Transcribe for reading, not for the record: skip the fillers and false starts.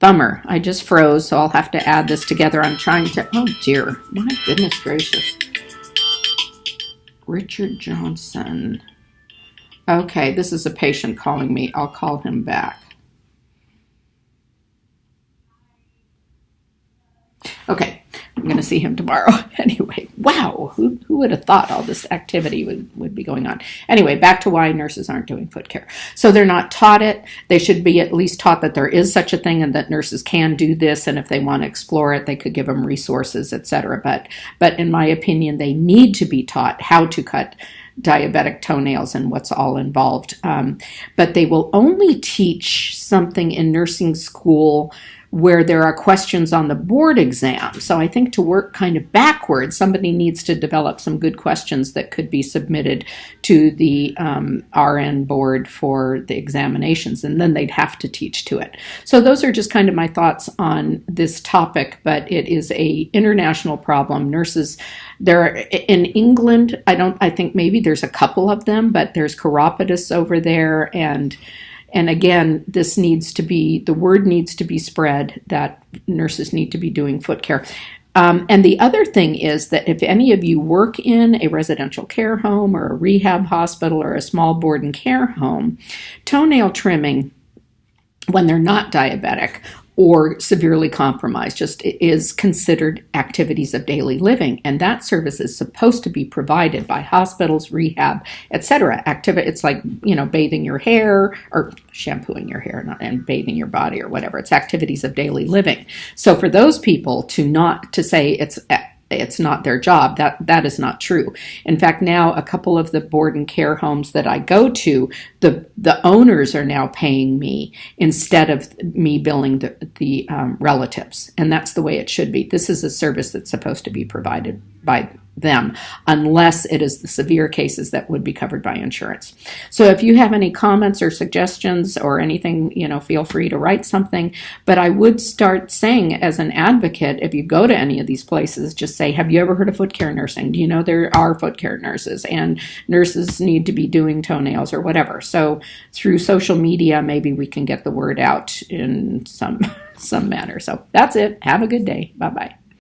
Bummer. I just froze, so I'll have to add this together. I'm trying to, oh dear, my goodness gracious. Richard Johnson. Okay, this is a patient calling me. I'll call him back. Okay, I'm going to see him tomorrow. Anyway, wow, who would have thought all this activity would be going on? Anyway, back to why nurses aren't doing foot care. So they're not taught it. They should be at least taught that there is such a thing and that nurses can do this, and if they want to explore it, they could give them resources, etc. But in my opinion, they need to be taught how to cut diabetic toenails and what's all involved. But they will only teach something in nursing school where there are questions on the board exam. So I think to work kind of backwards, somebody needs to develop some good questions that could be submitted to the RN board for the examinations, and then they'd have to teach to it. So those are just kind of my thoughts on this topic, but it is a international problem. Nurses, there in England, I think maybe there's a couple of them, but there's chiropodists over there, and again, this needs to be, the word needs to be spread that nurses need to be doing foot care. And the other thing is that if any of you work in a residential care home or a rehab hospital or a small board and care home, toenail trimming, when they're not diabetic or severely compromised, just is considered activities of daily living. And that service is supposed to be provided by hospitals, rehab, etc. It's like, bathing your hair or shampooing your hair and bathing your body or whatever. It's activities of daily living. So for those people to say it's not their job, that is not true. In fact, now a couple of the board and care homes that I go to, the owners are now paying me instead of me billing the relatives, and that's the way it should be. This is a service that's supposed to be provided by them, unless it is the severe cases that would be covered by insurance. So if you have any comments or suggestions or anything, feel free to write something. But I would start saying, as an advocate, if you go to any of these places, just say, have you ever heard of foot care nursing? Do you know there are foot care nurses, and nurses need to be doing toenails or whatever? So through social media, maybe we can get the word out in some manner. So that's it. Have a good day. Bye-bye.